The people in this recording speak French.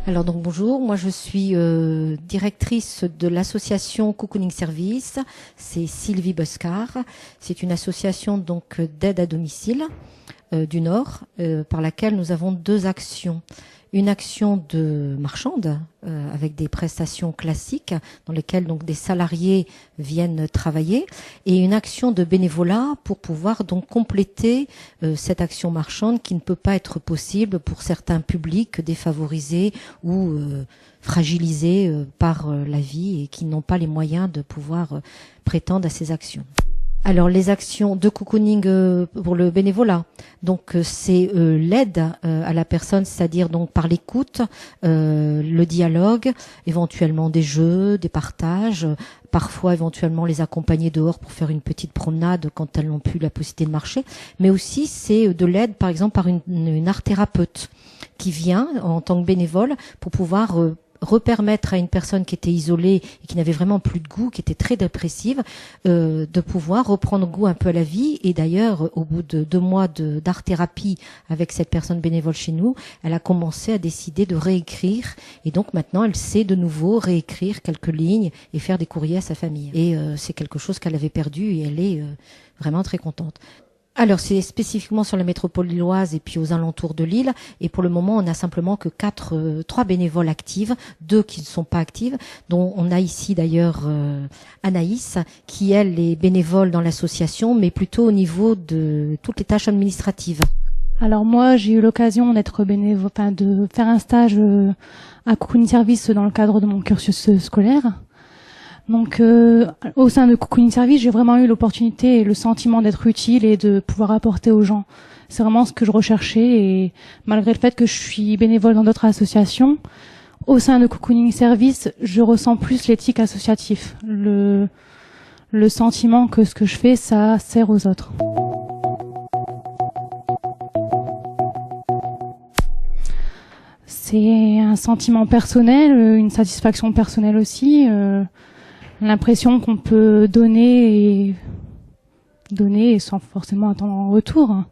Alors donc bonjour, moi je suis directrice de l'association Cocooning Service, c'est Sylvie Buscar. C'est une association donc d'aide à domicile du Nord par laquelle nous avons deux actions. Une action de marchande avec des prestations classiques dans lesquelles donc des salariés viennent travailler, et une action de bénévolat pour pouvoir donc compléter cette action marchande qui ne peut pas être possible pour certains publics défavorisés ou fragilisés par la vie et qui n'ont pas les moyens de pouvoir prétendre à ces actions. Alors les actions de cocooning pour le bénévolat, donc c'est l'aide à la personne, c'est-à-dire donc par l'écoute, le dialogue, éventuellement des jeux, des partages, parfois éventuellement les accompagner dehors pour faire une petite promenade quand elles n'ont plus la possibilité de marcher, mais aussi c'est de l'aide par exemple par une art thérapeute qui vient en tant que bénévole pour pouvoir repermettre à une personne qui était isolée et qui n'avait vraiment plus de goût, qui était très dépressive, de pouvoir reprendre goût un peu à la vie. Et d'ailleurs, au bout de 2 mois d'art-thérapie avec cette personne bénévole chez nous, elle a commencé à décider de réécrire. Et donc maintenant, elle sait de nouveau réécrire quelques lignes et faire des courriers à sa famille. Et c'est quelque chose qu'elle avait perdu et elle est vraiment très contente. Alors c'est spécifiquement sur la métropole lilloise et puis aux alentours de Lille, et pour le moment on n'a simplement que 3 bénévoles actives, 2 qui ne sont pas actives, dont on a ici d'ailleurs Anaïs qui elle est bénévole dans l'association mais plutôt au niveau de toutes les tâches administratives. Alors moi j'ai eu l'occasion d'être bénévole, de faire un stage à Cocooning Service dans le cadre de mon cursus scolaire. Donc au sein de Cocooning Service, j'ai vraiment eu l'opportunité et le sentiment d'être utile et de pouvoir apporter aux gens. C'est vraiment ce que je recherchais, et malgré le fait que je suis bénévole dans d'autres associations, au sein de Cocooning Service, je ressens plus l'éthique associative, le sentiment que ce que je fais, ça sert aux autres. C'est un sentiment personnel, une satisfaction personnelle aussi, l'impression qu'on peut donner sans forcément attendre en retour.